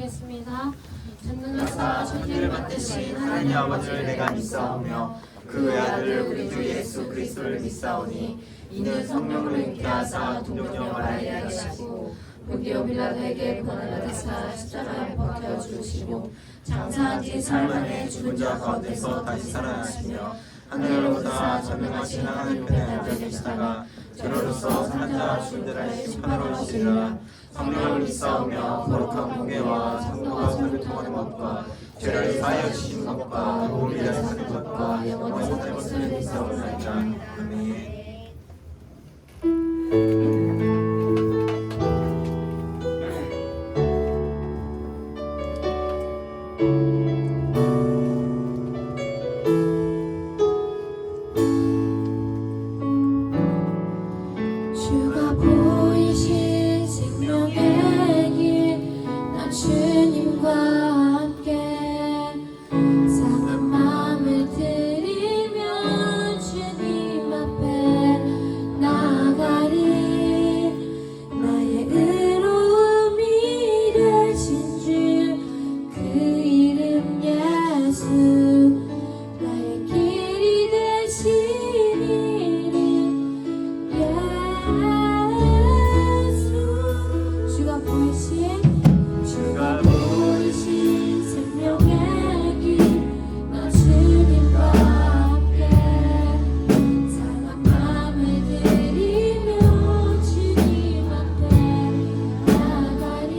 기도하겠습니다. 전능하사 천지를 만드신 하나님 아버지를 내가 믿사오며 그 외아들 우리 주 예수 그리스도를 믿사오니 이는 성령으로 잉태하사 동정녀 마리아에게 하시고 본디오 빌라도에게 고난을 받으사 십자가에 박혀 죽으시고 장사한 지 사흘 만에 죽은 자 가운데서 다시 살아나시며 하늘로부터 전능하신 하나님 편에 앉아 계시다가 저로서 사는 자 죽은 자를 심판하러 오시리라. 성령을 믿사오며 거룩한 공예와 성도가 서로 통하는 것과 죄를 사하여 주시는 것과 도움이 되시는 것과 영원히 사는 것을 믿사오나이다. 아멘. 주가 보이신 생명의 길, 난 주님과 함께 상한 마음을 들이며 주님 앞에 나아가리. 나의 의로움이 되신 주, 그 이름 예수, 나의 길이 되신 이름 예수. 주가 보이신 생명의 길, 나 주님과 함께 상한 마음을 들이며 주님 앞에 나아가리.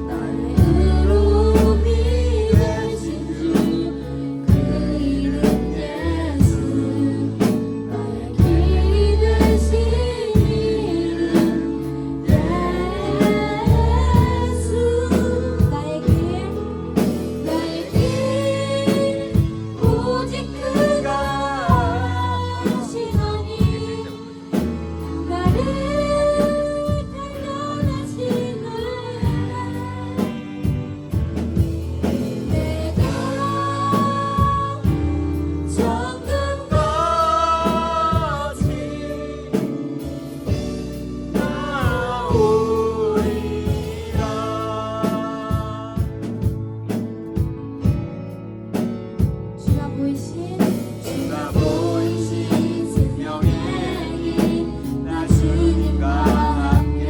나의 의로움이 되신 주, 그 이름 예수, 나의 길이 되신 이름 예수. 나의 길 오직 그가 하시나니 나를 단련하시네. 내가 주가 보이신 생명의 길, 나 주님과 함께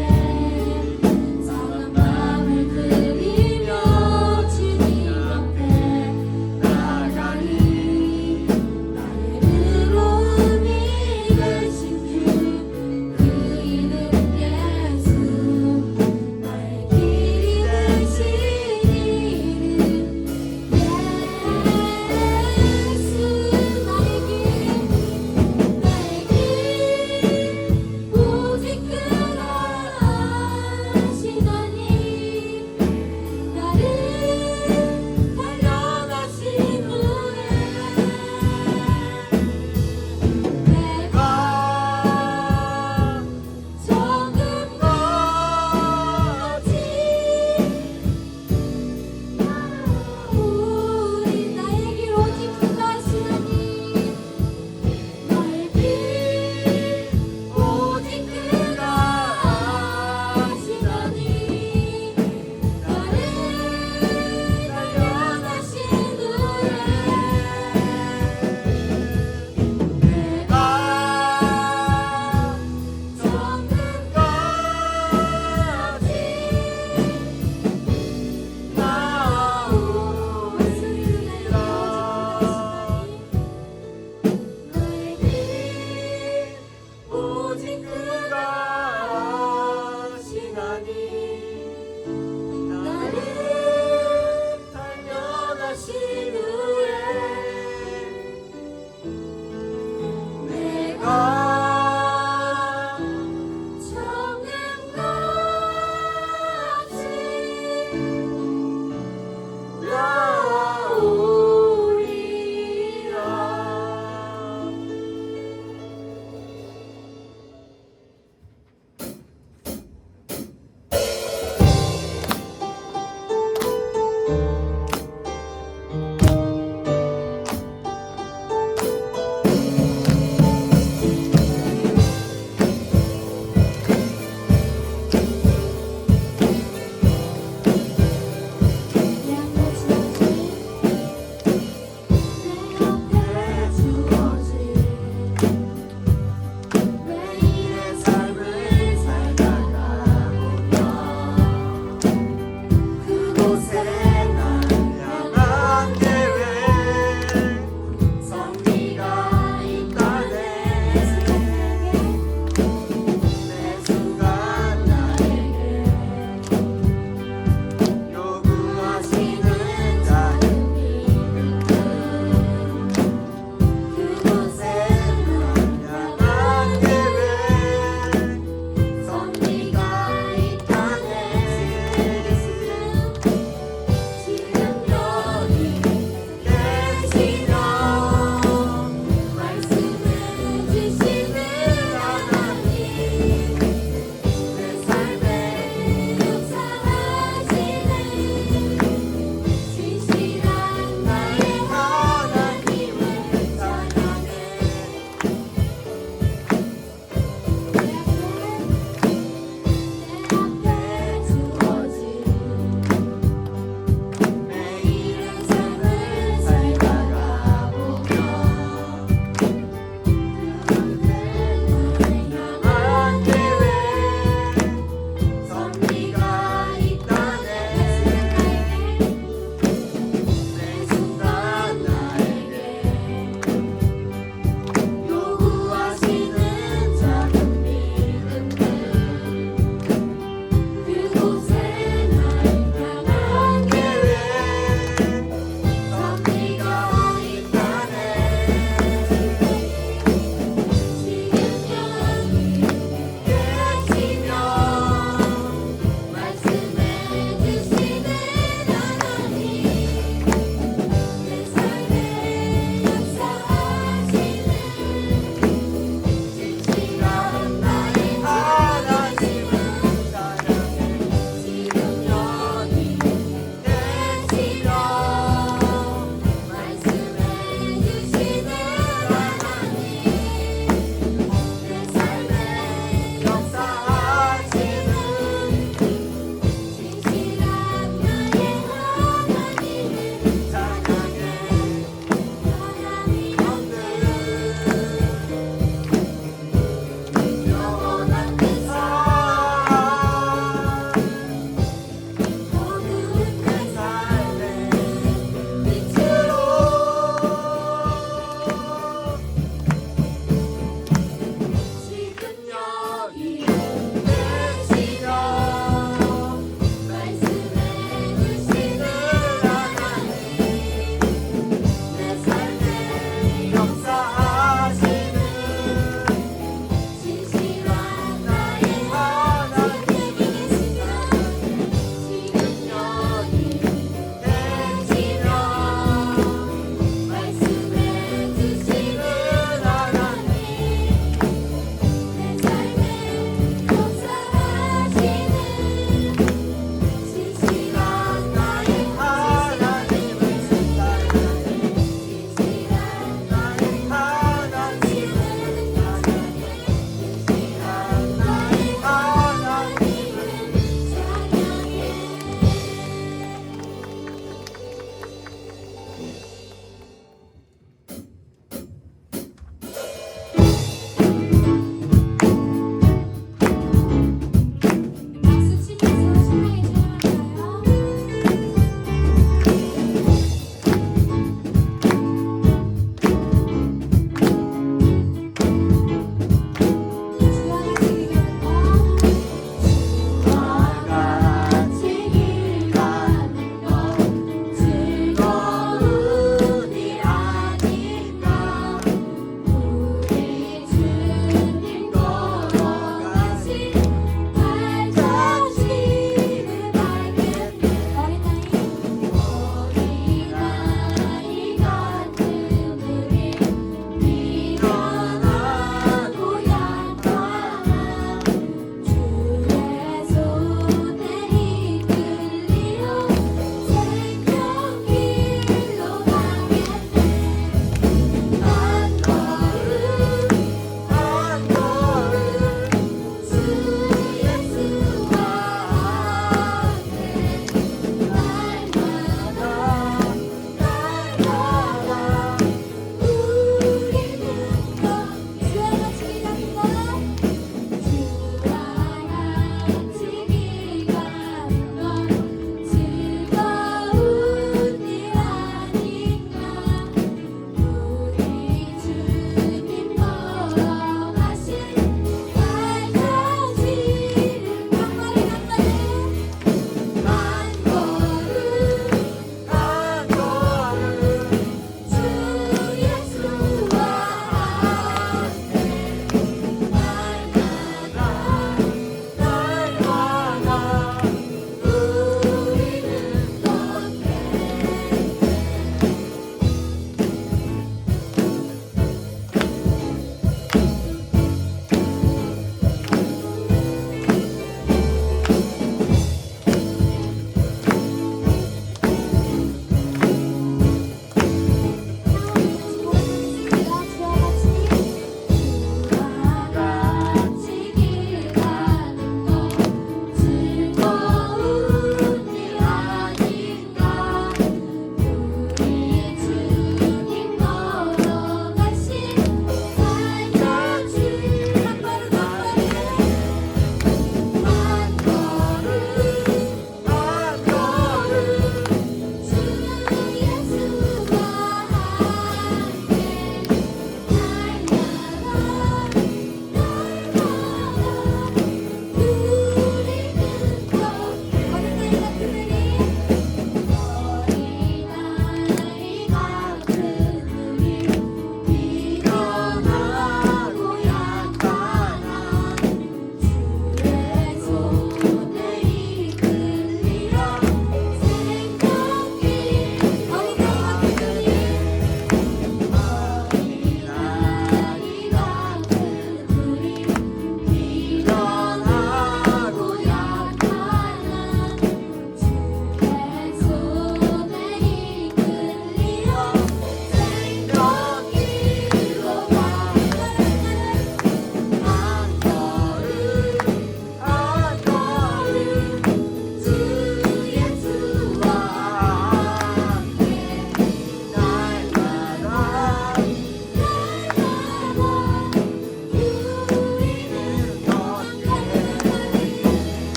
상한 마음을 들이며 주님 앞에 나아가리. 나의 의로움이 되신 주, 그 이름 예수, 나의 길이 되신 이름 예수. 나의 길 오직 그가 하시나니 나를 단련하신 후에 내가 적은 거지. 우리 나의 길 오직 그가 하시나니 나의 길 오직 그가 하시나니 나를 단련하신 후에 내가 적은 오직 그가 하시나니 나를 단련하신 후에 내가 적은 것이 나오리라. 그곳에 날 향한 계획 섭리가 있다네 매 순간 나에게 요구하시는 자는 믿음 그곳에 날 향한 계획 섭리가 있다네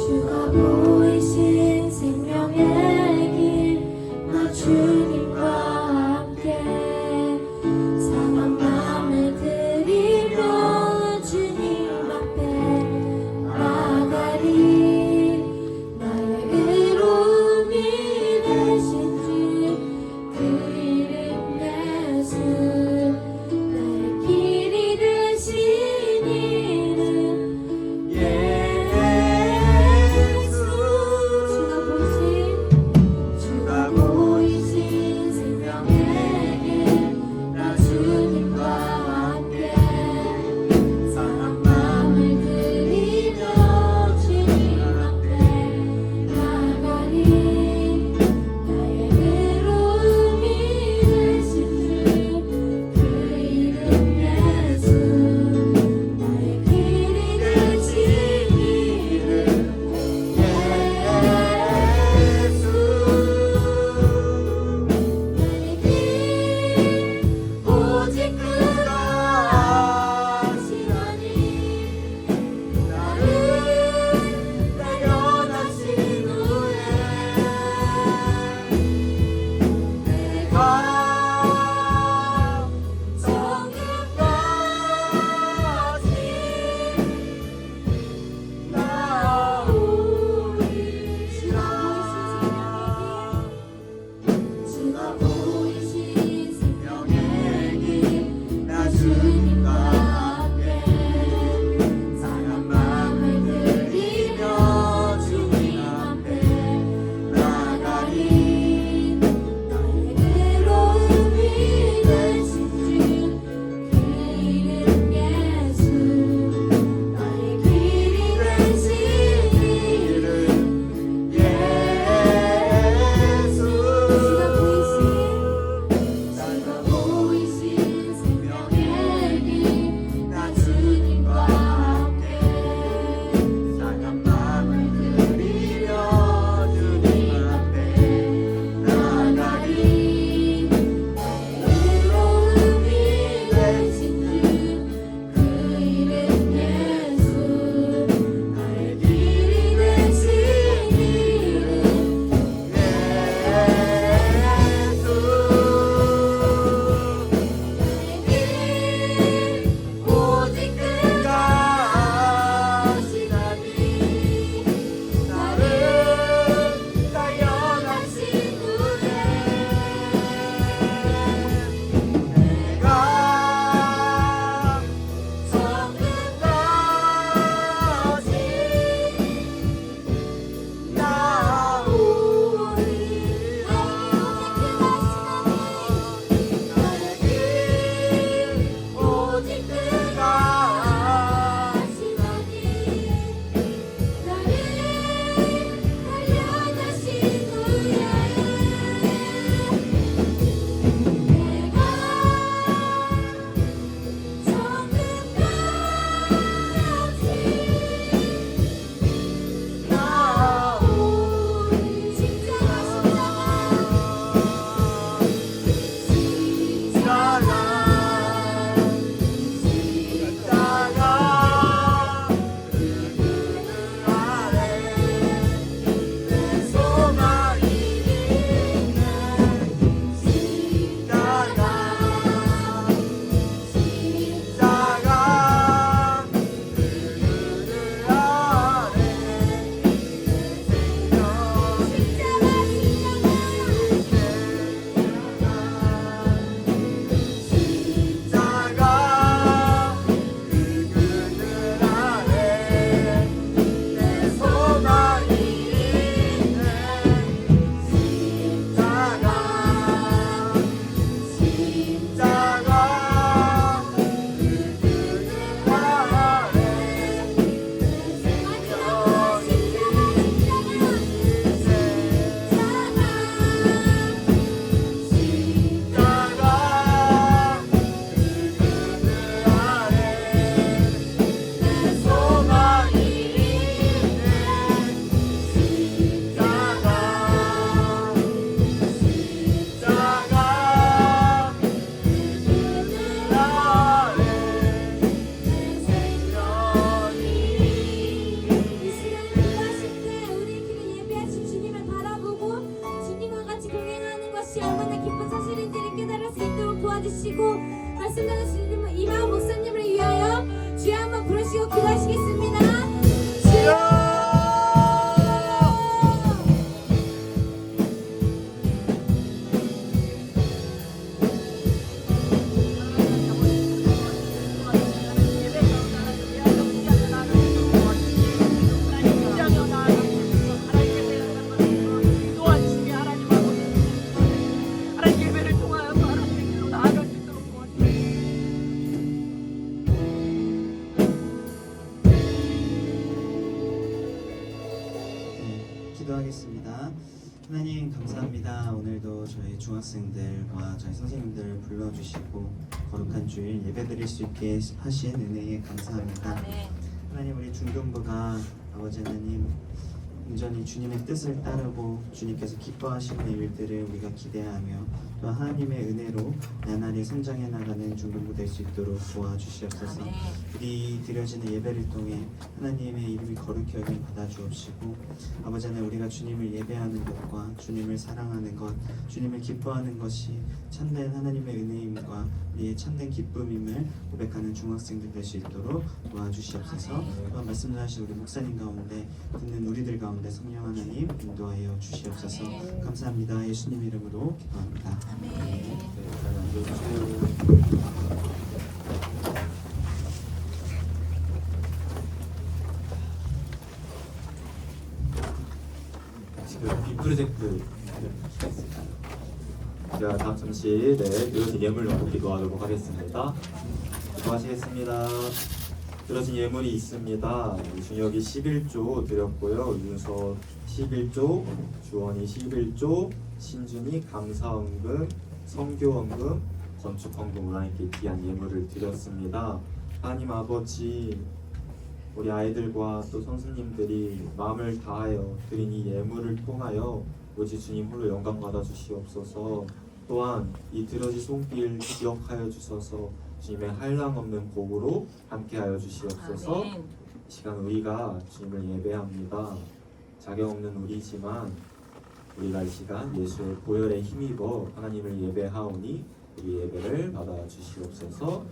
주가 보이신 생명의 길, 나 주님과 함께 상한 맘을 드리며 주님 앞에 나가리. 나의 의로움이 되신 주, 그 이름 예수. 나의 길이 되신 이름 예수. 기도하겠습니다. 하나님 감사합니다. 오늘도 저희 중학생들과 저희 선생님들을 불러주시고 거룩한 주일 예배드릴 수 있게 하신 은혜에 감사합니다. 하나님 우리 중등부가 아버지 하나님 온전히 주님의 뜻을 따르고 주님께서 기뻐하시는 일들을 우리가 기대하며 또 하나님의 은혜로 나날이 성장해 나가는 중등부 될 수 있도록 도와주시옵소서. 우리 드려지는 예배를 통해 하나님의 이름이 거룩히 여김 받아주옵시고 아버지 하나님 우리가 주님을 예배하는 것과 주님을 사랑하는 것 주님을 기뻐하는 것이 참된 하나님의 은혜임과 우리의 참된 기쁨임을 고백하는 중학생들 될 수 있도록 도와주시옵소서. 또한 말씀하신 우리 목사님 가운데 듣는 우리들 가운데 성령 하나님 인도하여 주시옵소서. 감사합니다. 예수님 이름으로 기도합니다. 지금 이 프로젝트 제가 다음 잠시 드려진 예물 놓고 기도하도록 하겠습니다. 기도하시겠습니다. 드려진 예물이 있습니다. 준혁이 11조 드렸고요. 윤서 11조, 주원이 11조, 신준이 감사헌금, 성교헌금, 건축헌금으로 하나님께 귀한 예물을 드렸습니다. 하나님 아버지, 우리 아이들과 또 선생님들이 마음을 다하여 드린 이 예물을 통하여 오직 주님 홀로 영광 받아 주시옵소서. 또한 이 드러지 손길 기억하여 주셔서 주님의 한량없는 복으로 함께하여 주시옵소서. 이 시간 우리가 주님을 예배합니다. 자격 없는 우리지만 우리가 이 시간 예수의 보혈에 힘입어 하나님을 예배하오니 우리 예배를 받아 주시옵소서.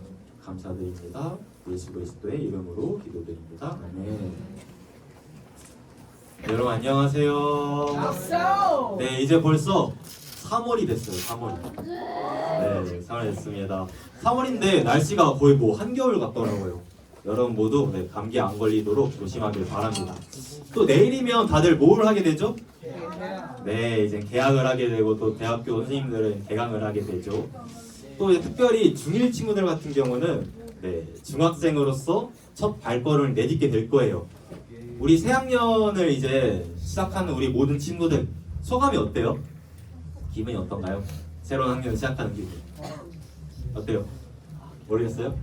감사드립니다. 예수 그리스도의 이름으로 기도드립니다. 아멘. 네, 여러분 안녕하세요. 네, 이제 벌써 3월이 됐어요. 3월. 네, 3월 됐습니다. 3월인데 날씨가 거의 뭐 한겨울 같더라고요. 여러분 모두 감기 안 걸리도록 조심하길 바랍니다. 또 내일이면 다들 뭘 하게 되죠? 네, 이제 개학을 하게 되고 또 대학교 선생님들은 개강을 하게 되죠. 또 이제 특별히 중1 친구들 같은 경우는 중학생으로서 첫 발걸음을 내딛게 될 거예요. 우리 새학년을 이제 시작하는 우리 모든 친구들 소감이 어때요? 기분이 어떤가요? 새로운 학년을 시작하는 기분 어때요? 모르겠어요?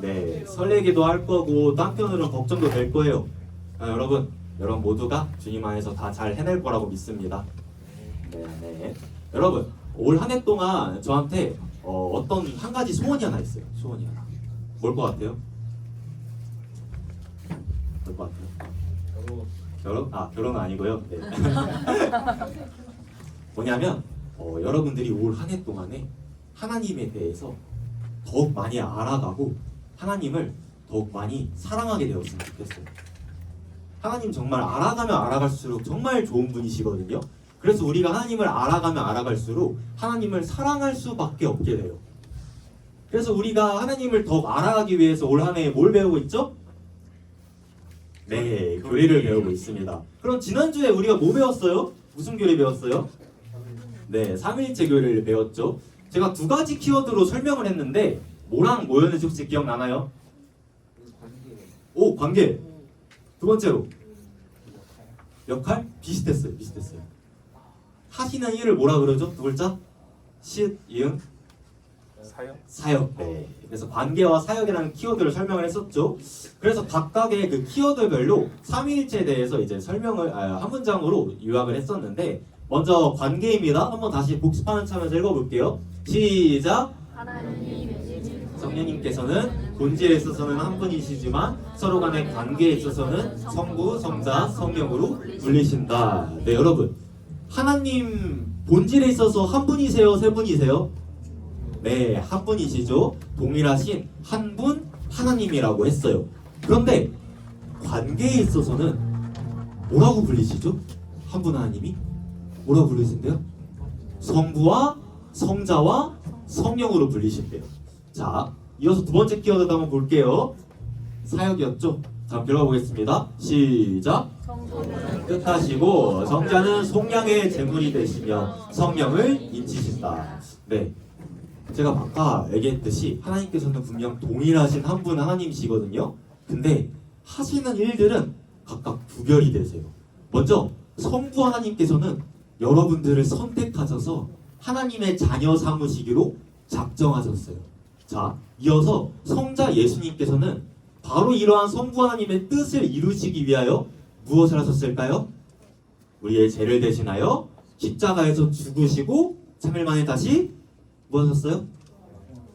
네, 설레기도 할 거고 또 한편으로는 걱정도 될 거예요. 여러분 모두가 주님 안에서 다 잘 해낼 거라고 믿습니다. 네. 여러분 올 한 해 동안 저한테 어떤 한 가지 소원이 하나 있어요. 소원이 하나. 뭘 것 같아요? 뭘 것 같아요? 결혼? 결혼은 아니고요. 네. 뭐냐면 여러분들이 올 한 해 동안에 하나님에 대해서 더욱 많이 알아가고 하나님을 더욱 많이 사랑하게 되었으면 좋겠어요. 하나님 정말 알아가면 알아갈수록 정말 좋은 분이시거든요. 그래서 우리가 하나님을 알아가면 알아갈수록 하나님을 사랑할 수밖에 없게 돼요. 그래서 우리가 하나님을 더욱 알아가기 위해서 올 한 해에 뭘 배우고 있죠? 네, 교리를 배우고 있습니다. 그럼 지난주에 우리가 뭐 배웠어요? 무슨 교리 배웠어요? 네, 삼일체 교리를 배웠죠. 제가 두 가지 키워드로 설명을 했는데 뭐랑 뭐였는지 혹시 기억나나요? 오, 관계. 두 번째로 역할? 비슷했어요. 하시는 일을 뭐라 그러죠? 두 글자? 시읒, 이응? 사역. 네. 그래서 관계와 사역이라는 키워드를 설명을 했었죠. 그래서 각각의 그 키워드별로 삼위일체에 대해서 이제 설명을 한 문장으로 요약을 했었는데 먼저 관계입니다. 한번 다시 복습하는 차면서 읽어볼게요. 시작. 성령님께서는 본질에 있어서는 한 분이시지만 서로 간의 관계에 있어서는 성부, 성자, 성령으로 불리신다. 네, 여러분 하나님 본질에 있어서 한 분이세요? 세 분이세요? 네, 한 분이시죠. 동일하신 한 분 하나님이라고 했어요. 그런데 관계에 있어서는 뭐라고 불리시죠? 한 분 하나님이? 뭐라고 불리신대요? 성부와 성자와 성령으로 불리신대요. 자, 이어서 두 번째 키워드 한번 볼게요. 사역이었죠? 자, 한번 들어보겠습니다. 시작. 뜻하시고 성자는 속량의 제물이 되시며 성령을 인치신다. 네, 제가 아까 얘기했듯이 하나님께서는 분명 동일하신 한 분 하나님이시거든요. 근데 하시는 일들은 각각 구별이 되세요. 먼저 성부 하나님께서는 여러분들을 선택하셔서 하나님의 자녀 삼으시기로 작정하셨어요. 자, 이어서 성자 예수님께서는 바로 이러한 성부 하나님의 뜻을 이루시기 위하여 무엇을 하셨을까요? 우리의 죄를 대신하여 십자가에서 죽으시고 3일 만에 다시 무엇하셨어요?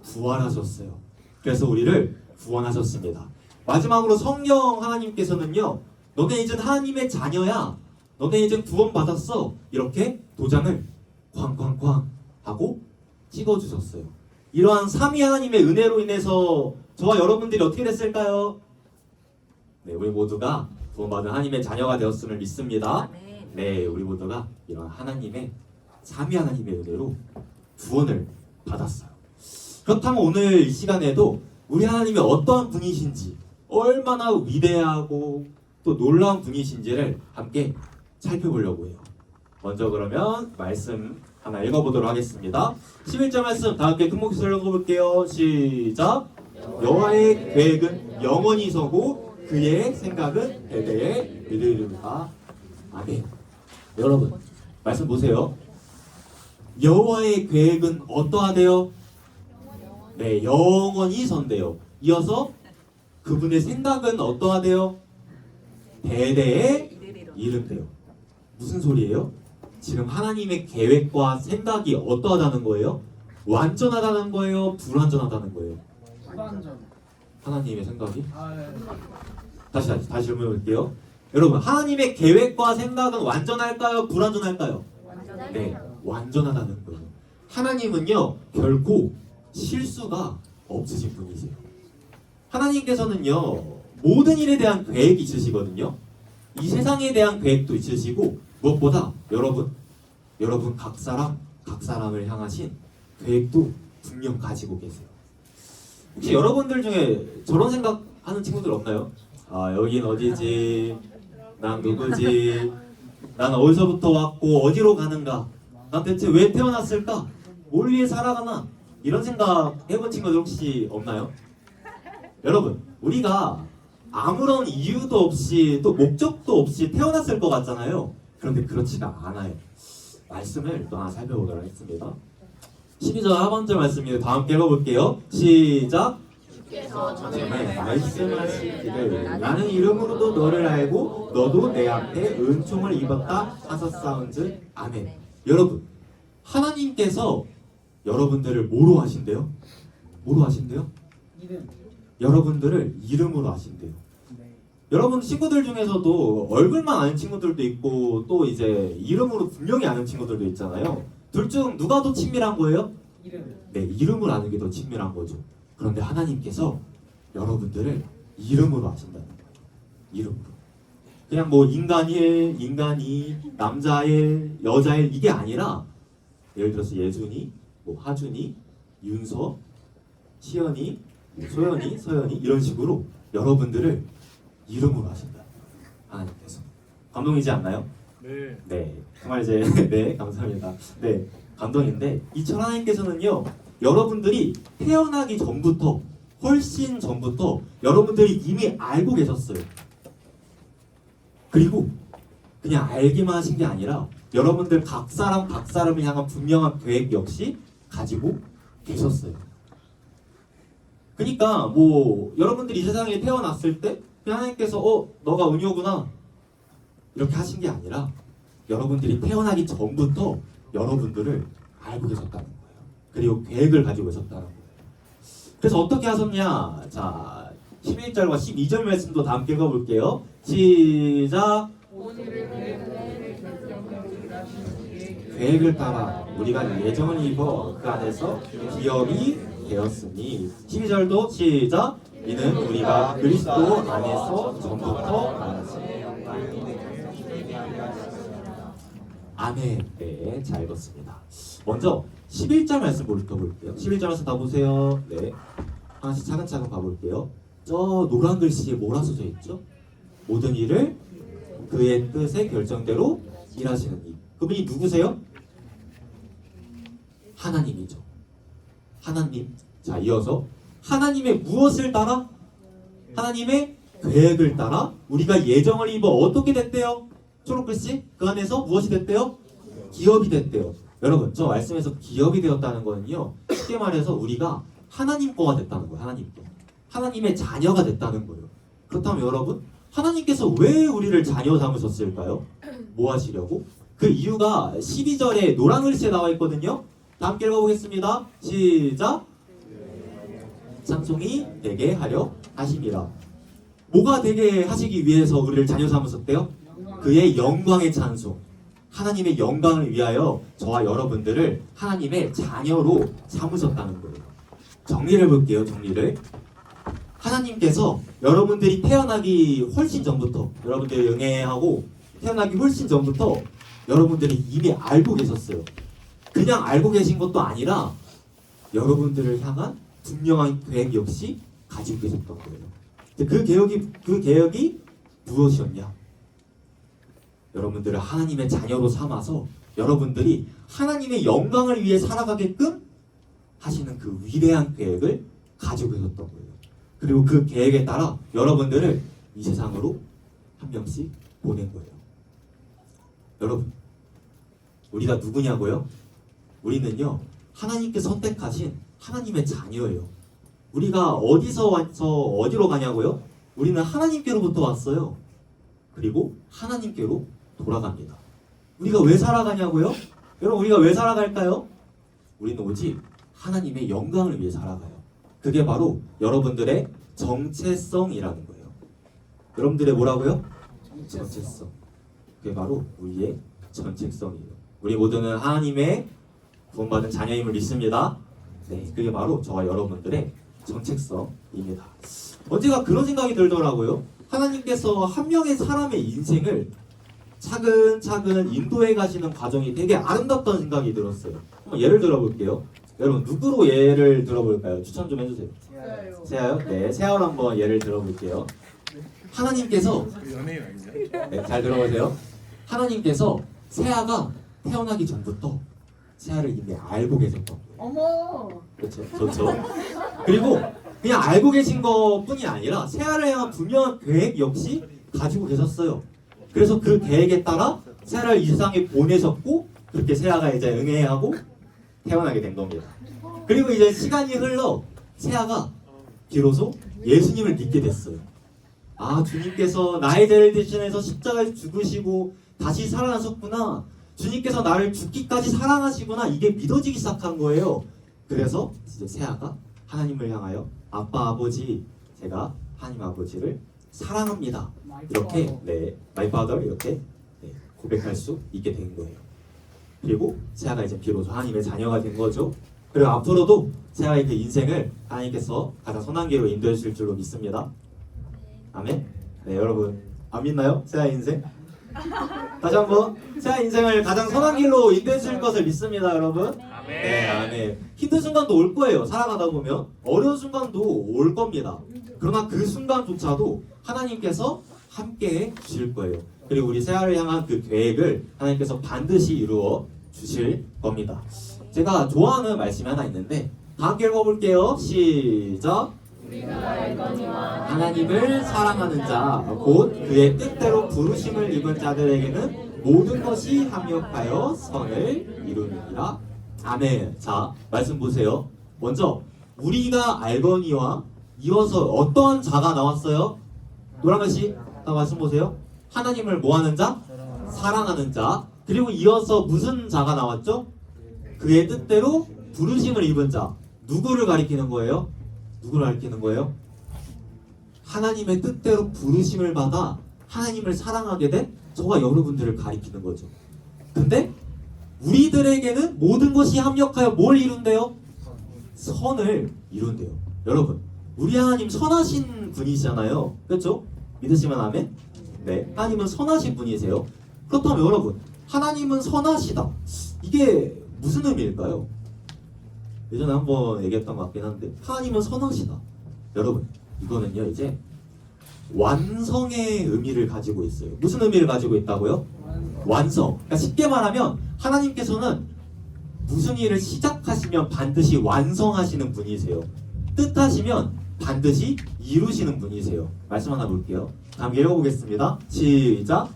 부활하셨어요. 그래서 우리를 구원하셨습니다. 마지막으로 성령 하나님께서는요, 너네 이제 하나님의 자녀야, 너네 이제 구원받았어, 이렇게 도장을 쾅쾅쾅 하고 찍어주셨어요. 이러한 삼위 하나님의 은혜로 인해서 저와 여러분들이 어떻게 됐을까요? 네, 우리 모두가 구원받은 하나님의 자녀가 되었음을 믿습니다. 네, 우리 모두가 이런 하나님의 삼위 하나님의 은혜로 구원을 받았어요. 그렇다면 오늘 이 시간에도 우리 하나님이 어떠한 분이신지, 얼마나 위대하고 또 놀라운 분이신지를 함께 살펴보려고 해요. 먼저 그러면 말씀 하나 읽어보도록 하겠습니다. 11절 말씀 다 함께 큰 목소리로 읽어볼게요. 시작. 여호와의 계획은 영원히 서고 그의 생각은 대대에 이르리로다. 아멘. 여러분 말씀 보세요. 여호와의 계획은 어떠하대요? 네, 영원히 선대요. 이어서 그분의 생각은 어떠하대요? 대대에 이른대요. 무슨 소리예요? 지금 하나님의 계획과 생각이 어떠하다는 거예요? 완전하다는 거예요? 불완전하다는 거예요? 불완전. 하나님의 생각이? 네. 다시 질문해 볼게요. 여러분, 하나님의 계획과 생각은 완전할까요? 불완전할까요? 네, 완전하다는 거예요. 하나님은요, 결코 실수가 없으신 분이세요. 하나님께서는요, 모든 일에 대한 계획이 있으시거든요. 이 세상에 대한 계획도 있으시고, 무엇보다 여러분 각 사람을 향하신 계획도 분명 가지고 계세요. 혹시 여러분들 중에 저런 생각하는 친구들 없나요? 아, 여긴 어디지? 난 누구지? 난 어디서부터 왔고 어디로 가는가? 난 대체 왜 태어났을까? 뭘 위해 살아가나? 이런 생각 해본 친구들 혹시 없나요? 여러분, 우리가 아무런 이유도 없이 또 목적도 없이 태어났을 것 같잖아요. 그런데 그렇지가 않아요. 말씀을 또 하나 살펴보도록 하겠습니다. 12절 하반절 말씀입니다. 다 함께 읽어볼게요. 시작. 주께서 전에 전에 말씀하시기를 나는 이름으로도 너를 알고 너도 내 앞에 은총을 입었다 하셨사온즉 아멘. 여러분, 하나님께서 여러분들을 뭐로 하신대요? 뭐로 하신대요? 이름. 여러분들을 이름으로 하신대요. 네. 여러분 친구들 중에서도 얼굴만 아는 친구들도 있고 또 이제 이름으로 분명히 아는 친구들도 있잖아요. 둘 중 누가 더 친밀한 거예요? 이름. 네, 이름을 아는 게 더 친밀한 거죠. 그런데 하나님께서 여러분들을 이름으로 하신다는 거예요. 이름으로. 그냥 뭐 인간 1, 인간 2, 남자 1, 여자 1 이게 아니라 예를 들어서 예준이, 뭐 하준이, 윤서, 시연이, 소연이, 서연이 이런 식으로 여러분들을 이름으로 하신다. 하나님께서. 감동이지 않나요? 네. 네, 정말 이제 네, 감사합니다. 네, 감동인데 이천 하나님께서는요, 여러분들이 태어나기 전부터 훨씬 전부터 여러분들이 이미 알고 계셨어요. 그리고 그냥 알기만 하신 게 아니라 여러분들 각 사람을 향한 분명한 계획 역시 가지고 계셨어요. 그러니까 뭐 여러분들이 이 세상에 태어났을 때 하나님께서 너가 은효구나 이렇게 하신 게 아니라 여러분들이 태어나기 전부터 여러분들을 알고 계셨다는 거예요. 그리고 계획을 가지고 계셨다는 거예요. 그래서 어떻게 하셨냐? 자, 11절과 12절 말씀도 다 함께 읽어볼게요. 시작. 계획을 따라 우리가 예정을 입어 그 안에서 기업이 되었으니 12절도 시작. 이는 우리가 그리스도 안에서 전부터 알았으니 아멘. 네, 잘 읽었습니다. 먼저 11절 말씀 볼게요. 11절 말씀 다 보세요. 네, 하나씩 차근차근 봐볼게요. 저 노란 글씨에 뭐라 써져 있죠? 모든 일을 그의 뜻의 결정대로 일하시는 이. 그분이 누구세요? 하나님이죠. 하나님. 자, 이어서 하나님의 무엇을 따라? 하나님의 계획을 따라 우리가 예정을 입어 어떻게 됐대요? 초록글씨 그 안에서 무엇이 됐대요? 기업이 됐대요. 여러분 저 말씀에서 기업이 되었다는 거는요 쉽게 말해서 우리가 하나님 거가 됐다는 거예요. 하나님 거. 하나님의 자녀가 됐다는 거예요. 그렇다면 여러분 하나님께서 왜 우리를 자녀 삼으셨을까요? 뭐 하시려고? 그 이유가 12절에 노란 글씨에 나와 있거든요. 다 함께 읽어보겠습니다. 시작. 찬송이 되게 하려 하심이라. 뭐가 되게 하시기 위해서 우리를 자녀 삼으셨대요? 그의 영광의 찬송. 하나님의 영광을 위하여 저와 여러분들을 하나님의 자녀로 삼으셨다는 거예요. 정리를 해볼게요. 정리를. 하나님께서 여러분들이 태어나기 훨씬 전부터 여러분들이 응애하고 태어나기 훨씬 전부터 여러분들이 이미 알고 계셨어요. 그냥 알고 계신 것도 아니라 여러분들을 향한 분명한 계획 역시 가지고 계셨던 거예요. 그 계획이 무엇이었냐? 여러분들을 하나님의 자녀로 삼아서 여러분들이 하나님의 영광을 위해 살아가게끔 하시는 그 위대한 계획을 가지고 계셨던 거예요. 그리고 그 계획에 따라 여러분들을 이 세상으로 한 명씩 보낸 거예요. 여러분, 우리가 누구냐고요? 우리는요, 하나님께 선택하신 하나님의 자녀예요. 우리가 어디서 와서 어디로 가냐고요? 우리는 하나님께로부터 왔어요. 그리고 하나님께로 돌아갑니다. 우리가 왜 살아가냐고요? 여러분, 우리가 왜 살아갈까요? 우리는 오직 하나님의 영광을 위해 살아가요. 그게 바로 여러분들의 정체성이라는 거예요. 여러분들의 뭐라고요? 정체성. 그게 바로 우리의 정체성이에요. 우리 모두는 하나님의 구원받은 자녀임을 믿습니다. 네, 그게 바로 저와 여러분들의 정체성입니다. 언제가 그런 생각이 들더라고요. 하나님께서 한 명의 사람의 인생을 차근차근 인도해 가시는 과정이 되게 아름답다는 생각이 들었어요. 한번 예를 들어볼게요. 여러분 누구로 예를 들어볼까요? 추천 좀 해주세요. 세아요? 네, 세아로 한번 예를 들어볼게요. 하나님께서 네, 잘 들어보세요. 하나님께서 세아가 태어나기 전부터 세아를 이미 알고 계셨던 거예요. 어머. 그렇죠, 좋죠. 그리고 그냥 알고 계신 것뿐이 아니라 세아를 향한 분명한 계획 역시 가지고 계셨어요. 그래서 그 계획에 따라 세아를 이 세상에 보내셨고 그렇게 세아가 이제 응애하고 태어나게 된 겁니다. 그리고 이제 시간이 흘러 세아가 비로소 예수님을 믿게 됐어요. 아, 주님께서 나의 죄를 대신해서 십자가에서 죽으시고 다시 살아나셨구나. 주님께서 나를 죽기까지 사랑하시구나. 이게 믿어지기 시작한 거예요. 그래서 이제 세아가 하나님을 향하여 아빠, 아버지, 제가 하나님 아버지를 사랑합니다. 이렇게 my father 이렇게 고백할 수 있게 된 거예요. 그리고 세아가 이제 비로소 하나님의 자녀가 된 거죠. 그리고 앞으로도 세아의 그 인생을 하나님께서 가장 선한 길로 인도해 주실 줄로 믿습니다. 아멘. 네, 여러분 안 믿나요? 세아의 인생? 다시 한번 세아의 인생을 가장 선한 길로 인도해 주실 것을 믿습니다, 여러분. 네, 아멘. 힘든 순간도 올 거예요. 살아가다 보면 어려운 순간도 올 겁니다. 그러나 그 순간조차도 하나님께서 함께해 주실 거예요. 그리고 우리 세아를 향한 그 계획을 하나님께서 반드시 이루어 주실 겁니다. 제가 좋아하는 말씀이 하나 있는데 다 함께 읽어볼게요. 시작. 하나님을 사랑하는 자, 곧 그의 뜻대로 부르심을 입은 자들에게는 모든 것이 합력하여 선을 이루느니라. 아멘. 자, 말씀 보세요. 먼저 우리가 알거니와 이어서 어떤 자가 나왔어요? 노란 글씨 다 말씀 보세요. 하나님을 뭐하는 자? 사랑하는 자. 그리고 이어서 무슨 자가 나왔죠? 그의 뜻대로 부르심을 입은 자. 누구를 가리키는 거예요? 누구를 가리키는 거예요? 하나님의 뜻대로 부르심을 받아 하나님을 사랑하게 된 저와 여러분들을 가리키는 거죠. 근데 우리들에게는 모든 것이 합력하여 뭘 이룬대요? 선을 이룬대요. 여러분, 우리 하나님 선하신 분이시잖아요. 그렇죠? 믿으시면 아멘? 네, 하나님은 선하신 분이세요. 그렇다면 여러분, 하나님은 선하시다. 이게 무슨 의미일까요? 예전에 한번 얘기했던 것 같긴 한데 하나님은 선하시다. 여러분, 이거는요 이제 완성의 의미를 가지고 있어요. 무슨 의미를 가지고 있다고요? 완성. 그러니까 쉽게 말하면 하나님께서는 무슨 일을 시작하시면 반드시 완성하시는 분이세요. 뜻하시면 반드시 이루시는 분이세요. 말씀 하나 볼게요. 함께 읽어보겠습니다. 시작.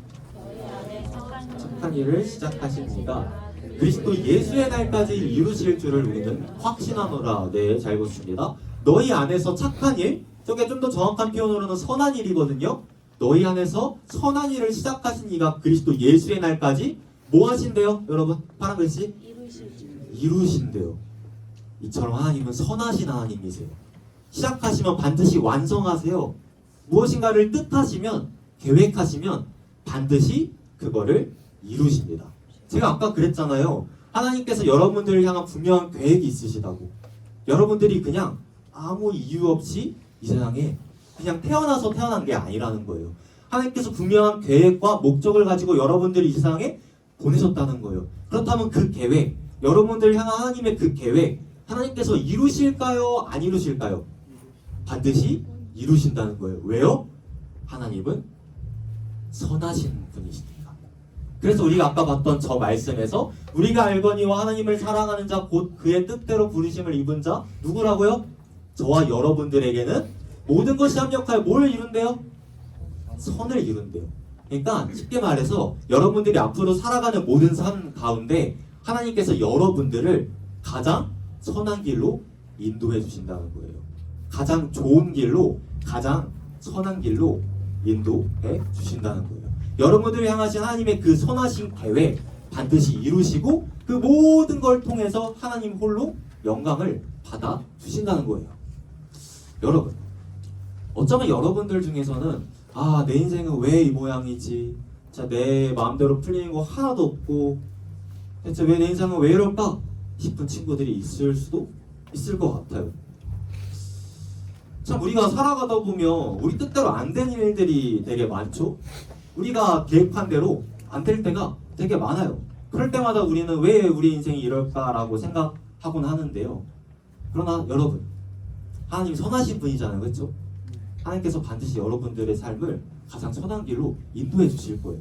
착한 일을 시작하신 이가 그리스도 예수의 날까지 이루실 줄을 우리는 확신하노라. 네, 잘 보십니다. 너희 안에서 착한 일, 저게 좀 더 정확한 표현으로는 선한 일이거든요. 너희 안에서 선한 일을 시작하신 이가 그리스도 예수의 날까지 뭐 하신대요? 여러분, 파란 글씨? 이루신대요. 이처럼 하나님은 선하신 하나님이세요. 시작하시면 반드시 완성하세요. 무엇인가를 뜻하시면, 계획하시면 반드시 그거를 이루십니다. 제가 아까 그랬잖아요. 하나님께서 여러분들을 향한 분명한 계획이 있으시다고. 여러분들이 그냥 아무 이유 없이 이 세상에 그냥 태어나서 태어난 게 아니라는 거예요. 하나님께서 분명한 계획과 목적을 가지고 여러분들이 이 세상에 보내셨다는 거예요. 그렇다면 그 계획, 여러분들을 향한 하나님의 그 계획, 하나님께서 이루실까요? 안 이루실까요? 반드시 이루신다는 거예요. 왜요? 하나님은 선하신 분이시니까. 그래서 우리가 아까 봤던 저 말씀에서 우리가 알거니와 하나님을 사랑하는 자 곧 그의 뜻대로 부르심을 입은 자 누구라고요? 저와 여러분들에게는 모든 것이 합력하여 뭘 이룬대요? 선을 이룬대요. 그러니까 쉽게 말해서 여러분들이 앞으로 살아가는 모든 삶 가운데 하나님께서 여러분들을 가장 선한 길로 인도해 주신다는 거예요. 가장 좋은 길로, 가장 선한 길로 인도해 주신다는 거예요. 여러분들을 향하신 하나님의 그 선하신 계획 반드시 이루시고 그 모든 걸 통해서 하나님 홀로 영광을 받아 주신다는 거예요. 여러분, 어쩌면 여러분들 중에서는 내 인생은 왜 이 모양이지? 진짜 내 마음대로 풀리는 거 하나도 없고 대체 왜 내 인생은 왜 이럴까? 싶은 친구들이 있을 수도 있을 것 같아요. 참 우리가 살아가다 보면 우리 뜻대로 안 되는 일들이 되게 많죠. 우리가 계획한 대로 안 될 때가 되게 많아요. 그럴 때마다 우리는 왜 우리 인생이 이럴까라고 생각하곤 하는데요. 그러나 여러분, 하나님 선하신 분이잖아요. 그렇죠? 하나님께서 반드시 여러분들의 삶을 가장 선한 길로 인도해 주실 거예요.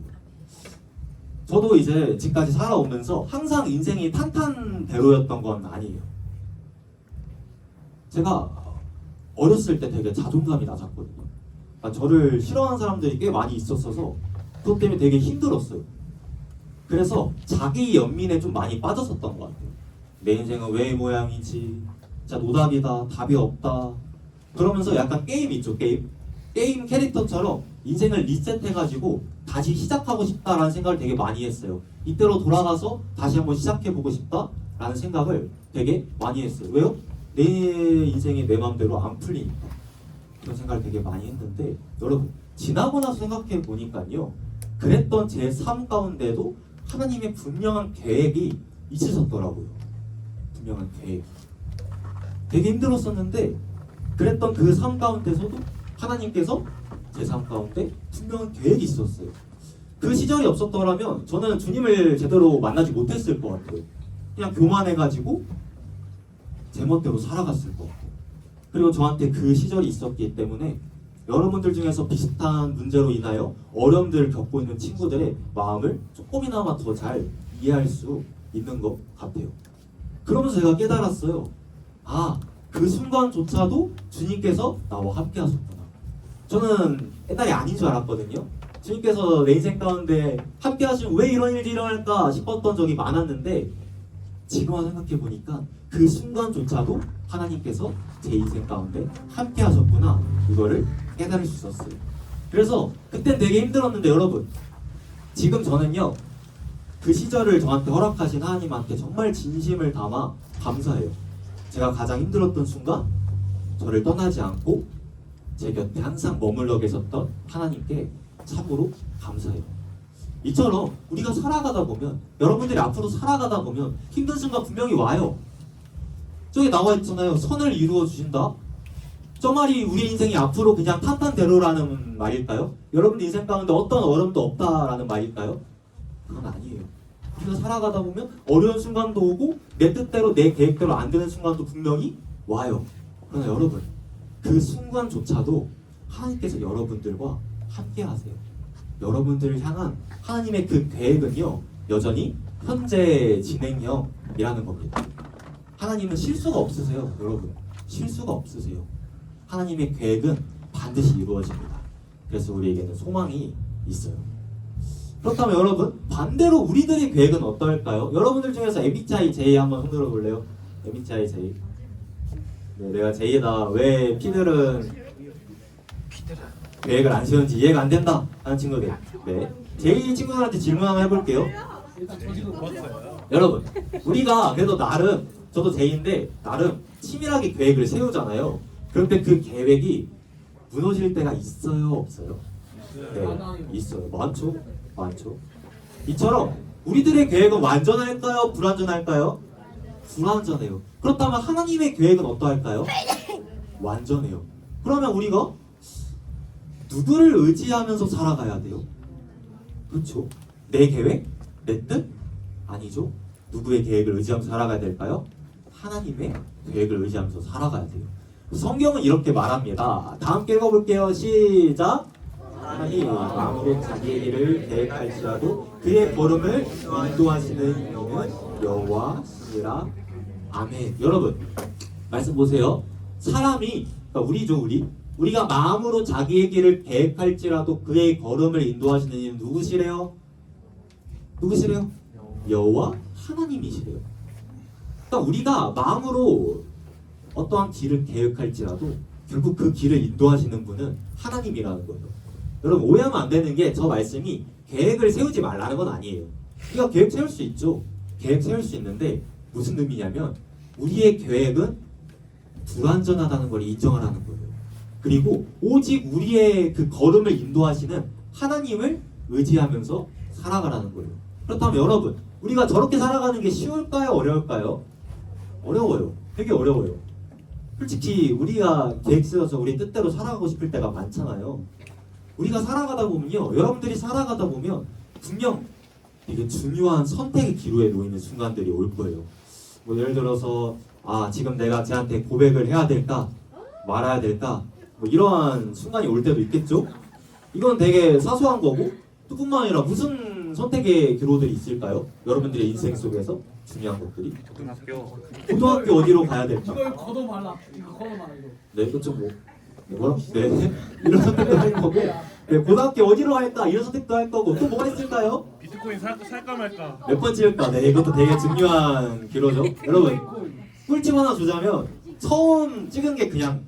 저도 이제 지금까지 살아오면서 항상 인생이 탄탄대로였던 건 아니에요. 제가 어렸을 때 되게 자존감이 낮았거든요. 저를 싫어하는 사람들이 꽤 많이 있었어서 그것 때문에 되게 힘들었어요. 그래서 자기 연민에 좀 많이 빠졌었던 것 같아요. 내 인생은 왜 이 모양이지? 진짜 노답이다. 답이 없다. 그러면서 약간 게임 있죠, 게임. 게임 캐릭터처럼 인생을 리셋해가지고 다시 시작하고 싶다라는 생각을 되게 많이 했어요. 이때로 돌아가서 다시 한번 시작해보고 싶다라는 생각을 되게 많이 했어요. 왜요? 내 인생이 내 마음대로 안 풀리니까. 그런 생각을 되게 많이 했는데 여러분, 지나고 나서 생각해 보니까요, 그랬던 제 삶 가운데도 하나님의 분명한 계획이 있으셨더라고요. 분명한 계획. 되게 힘들었었는데 그랬던 그 삶 가운데서도 하나님께서 제 삶 가운데 분명한 계획이 있었어요. 그 시절이 없었더라면 저는 주님을 제대로 만나지 못했을 것 같아요. 그냥 교만해가지고 제 멋대로 살아갔을 것 같아요. 그리고 저한테 그 시절이 있었기 때문에 여러분들 중에서 비슷한 문제로 인하여 어려움들을 겪고 있는 친구들의 마음을 조금이나마 더 잘 이해할 수 있는 것 같아요. 그러면서 제가 깨달았어요. 그 순간조차도 주님께서 나와 함께 하셨구나. 저는 옛날에 아닌 줄 알았거든요. 주님께서 내 인생 가운데 함께 하시면 왜 이런 일이 일어날까 싶었던 적이 많았는데 지금 와서 생각해 보니까 그 순간조차도 하나님께서 제 인생 가운데 함께 하셨구나, 이거를 깨달을 수 있었어요. 그래서 그땐 되게 힘들었는데 여러분, 지금 저는요, 그 시절을 저한테 허락하신 하나님한테 정말 진심을 담아 감사해요. 제가 가장 힘들었던 순간 저를 떠나지 않고 제 곁에 항상 머물러 계셨던 하나님께 참으로 감사해요. 이처럼 우리가 살아가다 보면, 여러분들이 앞으로 살아가다 보면 힘든 순간 분명히 와요. 저기 나와 있잖아요. 선을 이루어 주신다. 저 말이 우리 인생이 앞으로 그냥 탄탄대로라는 말일까요? 여러분들 인생 가운데 어떤 어려움도 없다라는 말일까요? 그건 아니에요. 우리가 살아가다 보면 어려운 순간도 오고 내 뜻대로 내 계획대로 안 되는 순간도 분명히 와요. 그러나 여러분, 그 순간조차도 하나님께서 여러분들과 함께 하세요. 여러분들을 향한 하나님의 그 계획은요, 여전히 현재 진행형이라는 겁니다. 하나님은 실수가 없으세요. 여러분, 실수가 없으세요. 하나님의 계획은 반드시 이루어집니다. 그래서 우리에게는 소망이 있어요. 그렇다면 여러분 반대로 우리들의 계획은 어떨까요? 여러분들 중에서 MBTI J 한번 손 들어볼래요? MBTI J. 네, 내가 J다. 왜 P들은 계획을 안 세우는지 이해가 안 된다 하는 친구들. 네. J 친구들한테 질문 한번 해볼게요. 여러분, 우리가 그래도 나름, 저도 J인데 나름 치밀하게 계획을 세우잖아요. 그런데 그 계획이 무너질 때가 있어요, 없어요? 네, 있어요. 많죠? 많죠. 이처럼 우리들의 계획은 완전할까요? 불완전할까요? 불완전해요. 그렇다면 하나님의 계획은 어떠할까요? 완전해요. 그러면 우리가 누구를 의지하면서 살아가야 돼요? 그렇죠. 내 계획? 내 뜻? 아니죠. 누구의 계획을 의지하면서 살아가야 될까요? 하나님의 계획을 의지하면서 살아가야 돼요. 성경은 이렇게 말합니다. 다 함께 읽어볼게요. 시작. 하나님 아무리 자기의 일을 계획할지라도 그의 걸음을 인도하시는 이는 여호와시니라. 아멘. 여러분 말씀 보세요. 사람이 그러니까 우리죠. 우리가 마음으로 자기의 길을 계획할지라도 그의 걸음을 인도하시는 이는 누구시래요? 누구시래요? 여호와 하나님이시래요. 그러니까 우리가 마음으로 어떠한 길을 계획할지라도 결국 그 길을 인도하시는 분은 하나님이라는 거예요. 여러분 오해하면 안 되는 게 저 말씀이 계획을 세우지 말라는 건 아니에요. 우리가 계획 세울 수 있죠. 계획 세울 수 있는데 무슨 의미냐면 우리의 계획은 불완전하다는 걸 인정하라는 거예요. 그리고 오직 우리의 그 걸음을 인도하시는 하나님을 의지하면서 살아가라는 거예요. 그렇다면 여러분 우리가 저렇게 살아가는 게 쉬울까요? 어려울까요? 어려워요. 되게 어려워요. 솔직히 우리가 계획 세워서 우리 뜻대로 살아가고 싶을 때가 많잖아요. 우리가 살아가다 보면요. 여러분들이 살아가다 보면 분명 되게 중요한 선택의 기로에 놓이는 순간들이 올 거예요. 뭐 예를 들어서 지금 내가 쟤한테 고백을 해야 될까? 말아야 될까? 뭐 이러한 순간이 올 때도 있겠죠? 이건 되게 사소한 거고 또 뿐만 아니라 무슨 선택의 기로들이 있을까요? 여러분들의 인생 속에서 중요한 것들이 고등학교 어디로 가야 될까? 이걸 걷어 말라. 이거 걷어 말라 이거. 네, 이거 좀 뭐라? 네, 이런 선택도 할 거고, 네, 고등학교 어디로 갈까? 이런 선택도 할 거고, 또 뭐가 있을까요? 비트코인 살까 말까? 몇 번 찍을까? 네, 이것도 되게 중요한 기로죠. 여러분, 꿀팁 하나 주자면 처음 찍은 게 그냥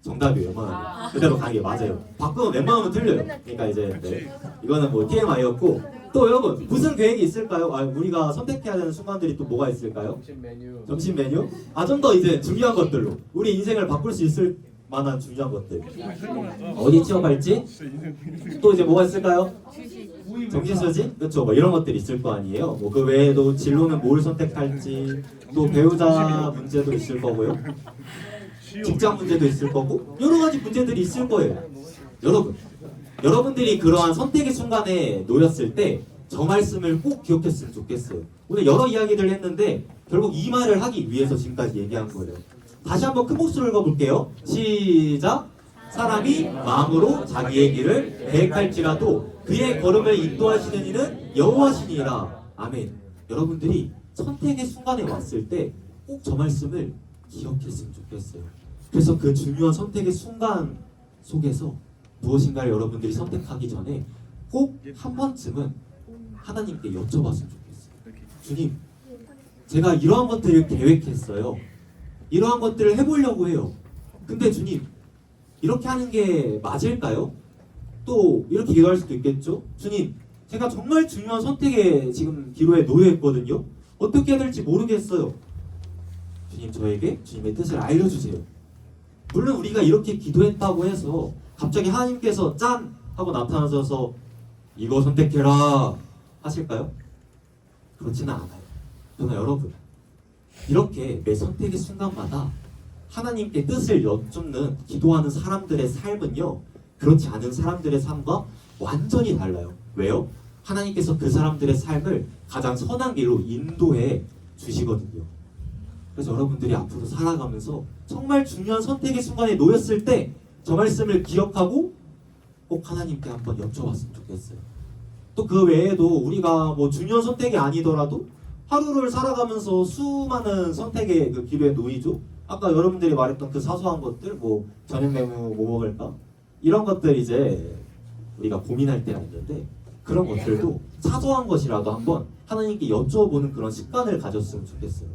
정답이에요. 웬만하면 그대로 가는 게 맞아요. 바꾸면 웬만하면 틀려요. 그러니까 이제 네, 이거는 뭐 TMI였고 또 여러분 무슨 계획이 있을까요? 우리가 선택해야 되는 순간들이 또 뭐가 있을까요? 점심 메뉴? 좀 더 이제 중요한 것들로 우리 인생을 바꿀 수 있을 만한 중요한 것들 어디 취업할지 또 이제 뭐가 있을까요? 정신수지? 그렇죠. 뭐 이런 것들이 있을 거 아니에요. 뭐 그 외에도 진로는 뭘 선택할지 또 배우자 문제도 있을 거고요. 직장 문제도 있을 거고 여러 가지 문제들이 있을 거예요. 여러분들이 그러한 선택의 순간에 놓였을 때 저 말씀을 꼭 기억했으면 좋겠어요. 오늘 여러 이야기를 했는데 결국 이 말을 하기 위해서 지금까지 얘기한 거예요. 다시 한번 큰 목소리로 읽어볼게요. 시작. 사람이 마음으로 자기의 길을 계획할지라도 그의 걸음을 인도하시는 이는 여호와시니라. 아멘. 여러분들이 선택의 순간에 왔을 때 꼭 저 말씀을 기억했으면 좋겠어요. 그래서 그 중요한 선택의 순간 속에서 무엇인가를 여러분들이 선택하기 전에 꼭 한 번쯤은 하나님께 여쭤봤으면 좋겠어요. 주님, 제가 이러한 것들을 계획했어요. 이러한 것들을 해보려고 해요. 근데 주님, 이렇게 하는 게 맞을까요? 또 이렇게 기도할 수도 있겠죠? 주님, 제가 정말 중요한 선택에 지금 기로에 놓여 있거든요. 어떻게 해야 될지 모르겠어요. 주님, 저에게 주님의 뜻을 알려주세요. 물론 우리가 이렇게 기도했다고 해서 갑자기 하나님께서 짠! 하고 나타나셔서 이거 선택해라 하실까요? 그렇지는 않아요. 그러나 여러분, 이렇게 매 선택의 순간마다 하나님께 뜻을 여쭙는 기도하는 사람들의 삶은요, 그렇지 않은 사람들의 삶과 완전히 달라요. 왜요? 하나님께서 그 사람들의 삶을 가장 선한 길로 인도해 주시거든요. 그래서 여러분들이 앞으로 살아가면서 정말 중요한 선택의 순간에 놓였을 때 저 말씀을 기억하고 꼭 하나님께 한번 여쭤봤으면 좋겠어요. 또 그 외에도 우리가 뭐 중요한 선택이 아니더라도 하루를 살아가면서 수많은 선택의 그 기로에 놓이죠. 아까 여러분들이 말했던 그 사소한 것들, 뭐 저녁 메뉴 뭐 먹을까? 이런 것들 이제 우리가 고민할 때가 있는데 그런 것들도 사소한 것이라도 한번 하나님께 여쭤보는 그런 습관을 가졌으면 좋겠어요.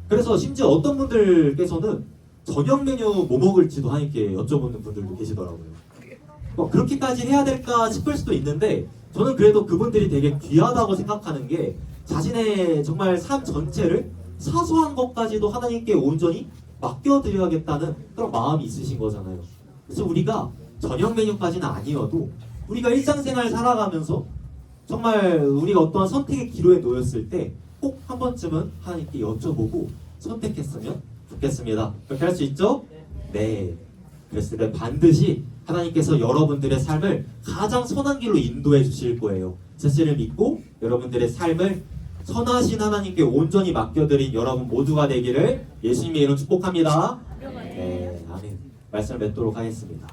그래서 심지어 어떤 분들께서는 저녁 메뉴 뭐 먹을지도 하나님께 여쭤보는 분들도 계시더라고요. 그렇게까지 해야 될까 싶을 수도 있는데 저는 그래도 그분들이 되게 귀하다고 생각하는 게 자신의 정말 삶 전체를 사소한 것까지도 하나님께 온전히 맡겨드려야겠다는 그런 마음이 있으신 거잖아요. 그래서 우리가 저녁 메뉴까지는 아니어도 우리가 일상생활 살아가면서 정말 우리가 어떠한 선택의 기로에 놓였을 때 꼭 한 번쯤은 하나님께 여쭤보고 선택했으면 좋겠습니다. 그렇게 할 수 있죠? 네. 그랬을 때 반드시 하나님께서 여러분들의 삶을 가장 선한 길로 인도해 주실 거예요. 자신을 믿고 여러분들의 삶을 선하신 하나님께 온전히 맡겨드린 여러분 모두가 되기를 예수님의 이름 축복합니다. 네, 아멘. 말씀을 맺도록 하겠습니다.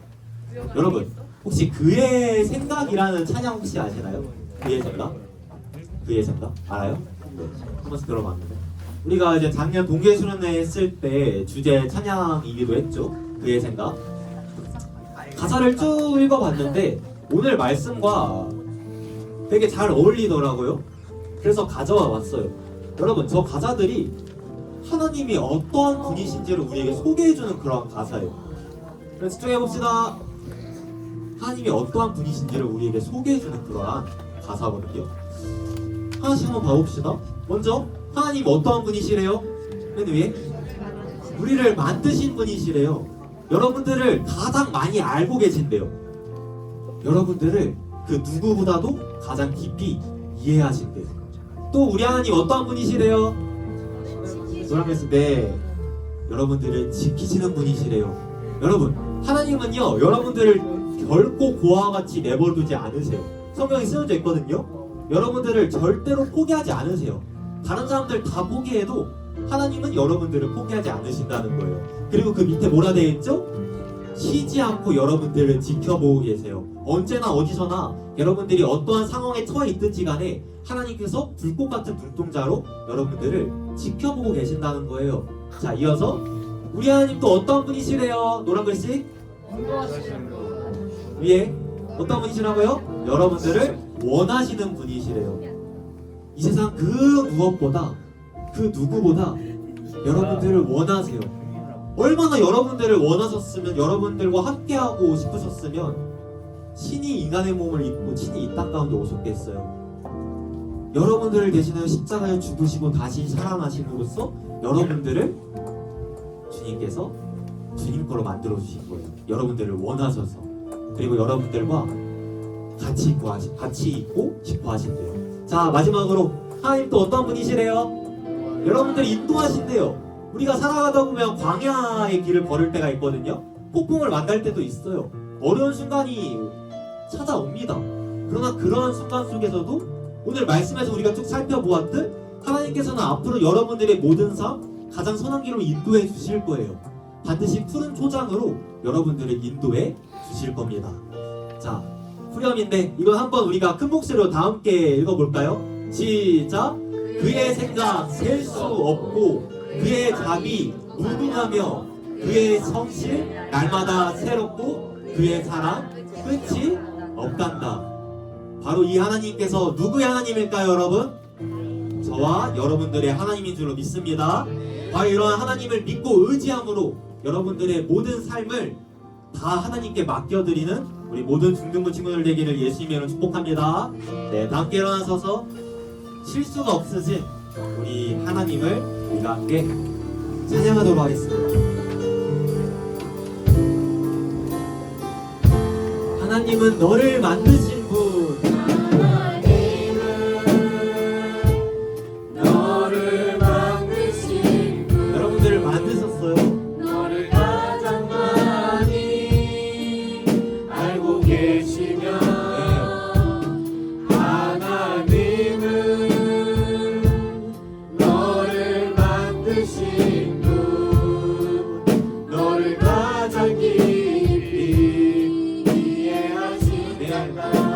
여러분, 혹시 그의 생각이라는 찬양 혹시 아시나요? 그의 생각? 그의 생각? 알아요? 네, 한 번씩 들어봤는데 우리가 이제 작년 동계수련회 했을 때 주제 찬양이기도 했죠. 그의 생각. 가사를 쭉 읽어봤는데 오늘 말씀과 되게 잘 어울리더라고요. 그래서 가져와 왔어요. 여러분, 저 가사들이 하나님이 어떠한 분이신지를 우리에게 소개해주는 그런 가사예요. 그래서 집중해봅시다. 하나님이 어떠한 분이신지를 우리에게 소개해주는 그러한 가사거든요. 하나씩 한번 봐봅시다. 먼저 하나님 어떠한 분이시래요? 맨 위에 우리를 만드신 분이시래요. 여러분들을 가장 많이 알고 계신대요. 여러분들을 그 누구보다도 가장 깊이 이해하신대요. 또 우리 하나님 어떠한 분이시래요? 노랑에서 네, 여러분들을 지키시는 분이시래요. 여러분, 하나님은요 여러분들을 결코 고아와 같이 내버려두지 않으세요. 성경에 쓰여져 있거든요. 여러분들을 절대로 포기하지 않으세요. 다른 사람들 다 포기해도 하나님은 여러분들을 포기하지 않으신다는 거예요. 그리고 그 밑에 뭐라 되어 있죠? 쉬지 않고 여러분들을 지켜보고 계세요. 언제나 어디서나 여러분들이 어떠한 상황에 처해 있든지 간에 하나님께서 불꽃 같은 눈동자로 여러분들을 지켜보고 계신다는 거예요. 자, 이어서 우리 하나님 또 어떤 분이시래요? 노란 글씨 위에 어떤 분이시라고요? 여러분들을 원하시는 분이시래요. 이 세상 그 무엇보다 그 누구보다 여러분들을 원하세요. 얼마나 여러분들을 원하셨으면, 여러분들과 함께하고 싶으셨으면 신이 인간의 몸을 입고 친히 이 땅 가운데 오셨겠어요. 여러분들을 대신하여 십자가에 죽으시고 다시 살아나심으로써 여러분들을 주님께서 주님 거로 만들어 주신 거예요. 여러분들을 원하셔서. 그리고 여러분들과 같이 있고 싶어 하신대요. 자, 마지막으로 하나님 또 어떤 분이시래요? 여러분들 인도하신대요. 우리가 살아가다 보면 광야의 길을 걸을 때가 있거든요. 폭풍을 만날 때도 있어요. 어려운 순간이 찾아옵니다. 그러나 그러한 순간 속에서도 오늘 말씀에서 우리가 쭉 살펴보았듯 하나님께서는 앞으로 여러분들의 모든 삶 가장 선한 길로 인도해 주실 거예요. 반드시 푸른 초장으로 여러분들을 인도해 주실 겁니다. 자, 후렴인데 이건 한번 우리가 큰 목소리로 다 함께 읽어볼까요? 시작! 그의 생각 셀 수 없고 그의 자비 무궁하며 그의 성실 날마다 새롭고 그의 사랑 끝이 없단다. 바로 이 하나님께서 누구의 하나님일까요, 여러분? 저와 여러분들의 하나님인 줄로 믿습니다. 바로 이러한 하나님을 믿고 의지함으로 여러분들의 모든 삶을 다 하나님께 맡겨드리는 우리 모든 중등부 친구들 되기를 예수님의 이름으로 축복합니다. 네, 다 함께 일어나서서 실수가 없으신 우리 하나님을 우리가 함께 찬양하도록 하겠습니다. 하나님은 너를 만드신 분, 너를 만드신 분, 여러분들을 만드셨어요. 너를 가장 많이 알고 계시며 하나님은 너를 만드신 분, 너를 가장 깊이 이해하신다.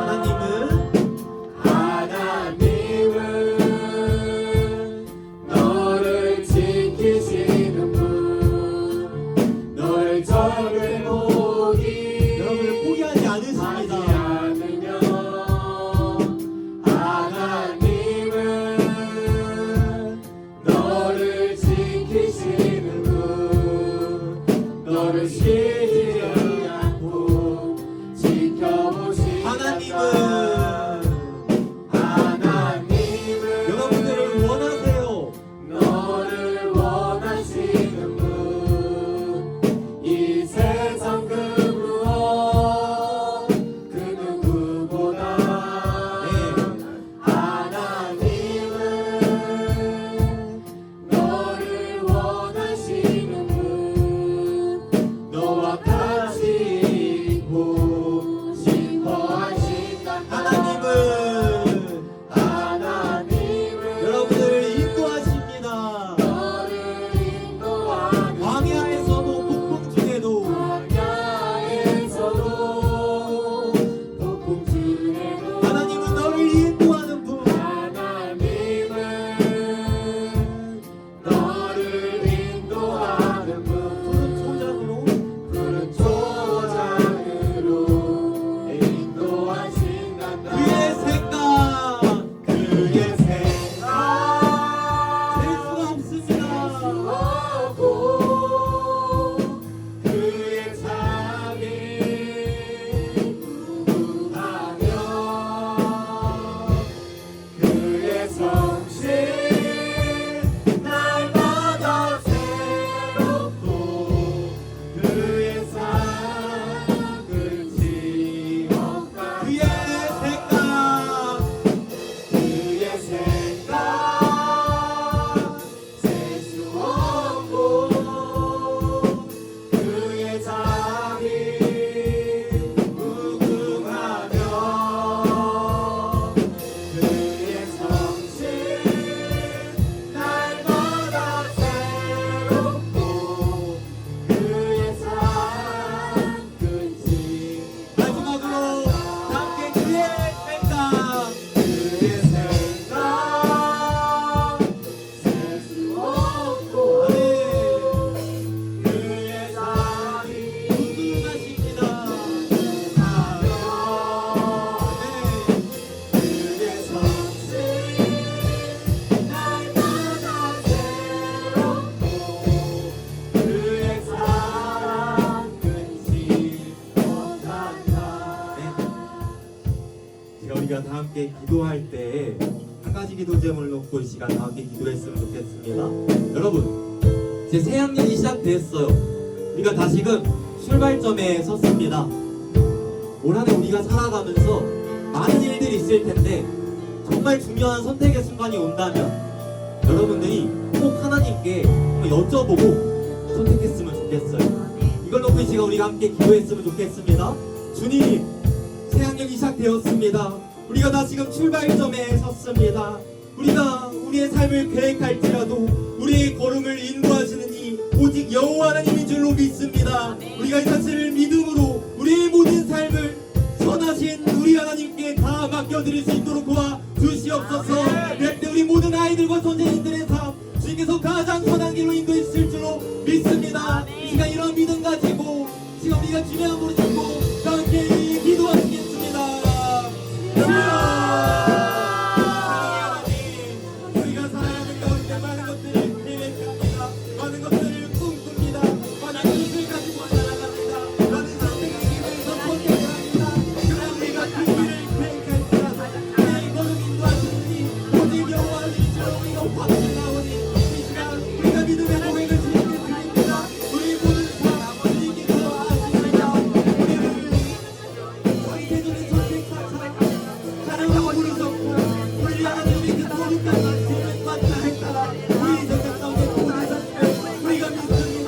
함께 기도할 때 한 가지 기도 제목을 놓고 이 시간 다 함께 기도했으면 좋겠습니다. 여러분, 이제 새 학년이 시작됐어요. 우리가 다시금 출발점에 섰습니다. 올 한 해 우리가 살아가면서 많은 일들이 있을 텐데 정말 중요한 선택의 순간이 온다면 여러분들이 꼭 하나님께 한번 여쭤보고 선택했으면 좋겠어요. 이걸 놓고 이 시간 우리가 함께 기도했으면 좋겠습니다. 주님, 새 학년이 시작되었습니다. 우리가 다시금 출발점에 섰습니다. 우리가 우리의 삶을 계획할지라도 우리의 걸음을 인도하시는 이 오직 여호와 하나님인 줄로 믿습니다. 우리가 이 사실을 믿음으로 우리의 모든 삶을 선하신 우리 하나님께 다 맡겨드릴 수 있도록 도와주시옵소서. 그때 우리 모든 아이들과 선생님들의 삶 주님께서 가장 선한 길로 인도해 주실 줄로 믿습니다. 이 시간 이런 믿음 가지고 지금 우리가 주님 한번 듣고 함께 기도하시겠습니다. 우리가 살아가는 가운데 많은 것들을 계획합니다. 많은 것들을 꿈꿉니다. 많은 뜻을 가지고 살아갑니다. 많은 선택을 위해서 선택을 합니다. 그러나 우리가 그 길을 계획할지라도 우리의 걸음 인도하시니 오직 여호와를 믿으러 우리가 확신하오니 이 시간 우리가 믿음의 고백을 주님께 드립니다. 우리 모든 삶 주님께서 하시니까 우리를 저희 대전의 선택사처럼 가려고 부르셨고 우리 하나님의 그 거룩한 말씀을 맞다 따라 우리 세상 가운데 보내셨으면 우리가 믿습니다.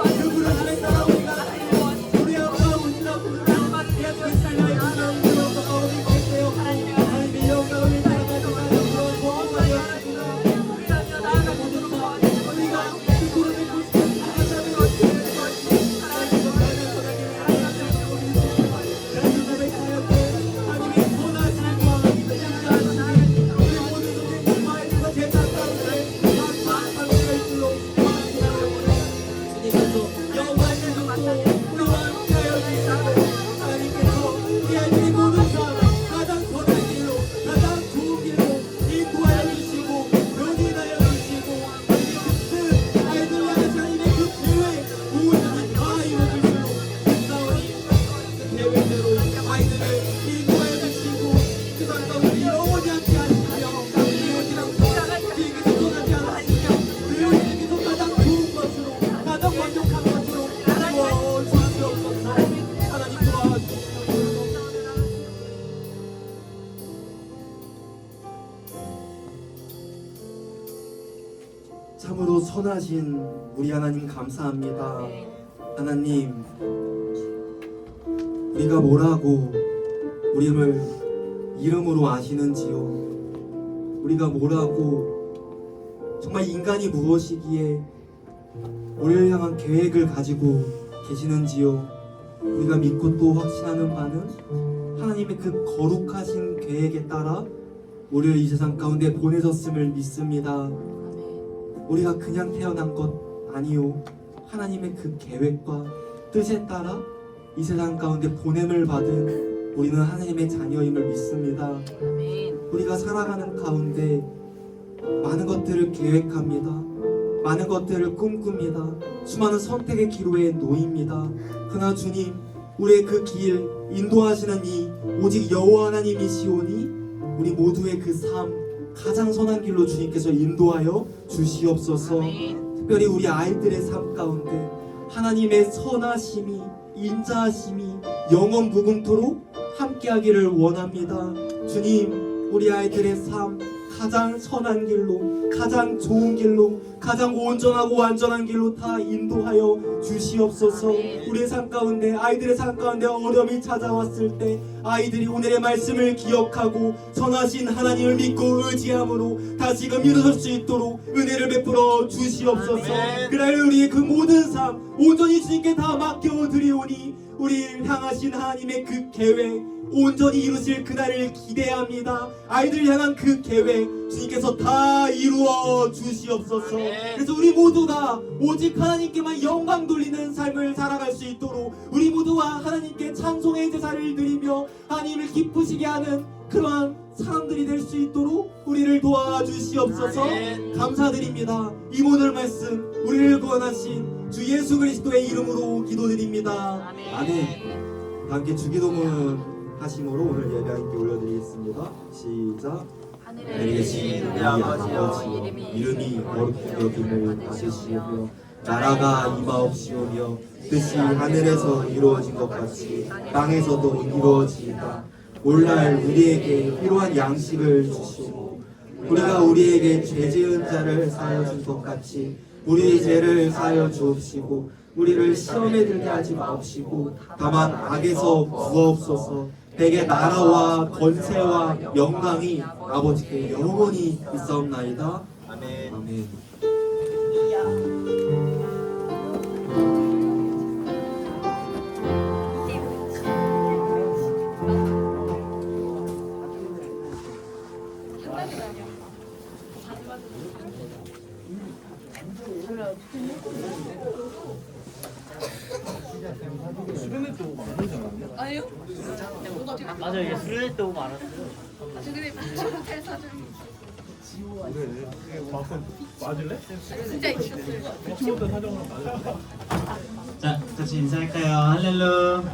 그분을 하늘 따라 우리가 우리 아버지가 오시라고 예수의 삶을 이루어서 가오니 계세요. 하나님의 영광을 따라가지고 그런 보호하였습니다. 우리가 모든 삶 우리가 그 구름의 곳에 나가자는 것을 참으로 선하신 우리 하나님 감사합니다. 하나님, 우리가 뭐라고 우리를 이름으로 아시는지요. 우리가 뭐라고 정말 인간이 무엇이기에 우리를 향한 계획을 가지고 계시는지요. 우리가 믿고 또 확신하는 바는 하나님의 그 거룩하신 계획에 따라 우리를 이 세상 가운데 보내셨음을 믿습니다. 우리가 그냥 태어난 것 아니요, 하나님의 그 계획과 뜻에 따라 이 세상 가운데 보냄을 받은 우리는 하나님의 자녀임을 믿습니다. 우리가 살아가는 가운데 많은 것들을 계획합니다. 많은 것들을 꿈꿉니다. 수많은 선택의 기로에 놓입니다. 그러나 주님, 우리의 그 길 인도하시는 이 오직 여호와 하나님이시오니 우리 모두의 그 삶 가장 선한 길로 주님께서 인도하여 주시옵소서. 특별히 우리 아이들의 삶 가운데 하나님의 선하심이, 인자하심이 영원 무궁토록 함께하기를 원합니다. 주님, 우리 아이들의 삶 가장 선한 길로, 가장 좋은 길로, 가장 온전하고 완전한 길로 다 인도하여 주시옵소서. 우리의 삶 가운데, 아이들의 삶 가운데 어려움이 찾아왔을 때 아이들이 오늘의 말씀을 기억하고 선하신 하나님을 믿고 의지함으로 다시금 일어설 수 있도록 은혜를 베풀어 주시옵소서. 그날 우리의 그 모든 삶 온전히 주님께 다 맡겨드리오니 우리를 향하신 하나님의 그 계획 온전히 이루실 그날을 기대합니다. 아이들 향한 그 계획 주님께서 다 이루어 주시옵소서. 그래서 우리 모두가 오직 하나님께만 영광 돌리는 삶을 살아갈 수 있도록 우리 모두가 하나님께 찬송의 제사를 드리며 하나님을 기쁘시게 하는 그러한 사람들이 될 수 있도록 우리를 도와주시옵소서. 감사드립니다. 이 모든 말씀 우리를 구원하신 주 예수 그리스도의 이름으로 기도드립니다. 아멘. 함께 주기도문 하심으로 오늘 예배 함께 올려드리겠습니다. 시작. 하늘에 계신 우리 아버지여 이름이 거룩히 여김을 받으시오며 나라가 임하옵시오며 뜻이 하늘에서 이루어진 것 같이 땅에서도 이루어지이다. 오늘날 우리에게 필요한 양식을 주시고 우리가 우리에게 죄 지은 자를 사하여 준 것 같이 우리의 죄를 사하여 주옵시고 우리를 시험에 들게 하지 마옵시고 다만 악에서 구하옵소서. 대개 나라와 권세와 영광이 아버지께 영원히 있사옵나이다. 아멘. 아멘. 맞아, 이게 수련회 때 오면 알았어. 맞을래? 진짜 자, 같이 인사할까요? 할렐루.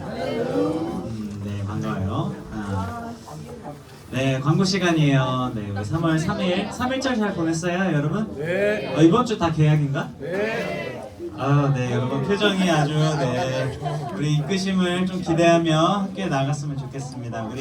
네, 반가워요. 네, 광고 시간이에요. 네, 우리 3월 3일절 잘 보냈어요, 여러분? 네. 이번 주 다 계약인가? 네. 네, 여러분 표정이 아주 우리 이끄심을 좀 기대하며 함께 나갔으면 좋겠습니다. 우리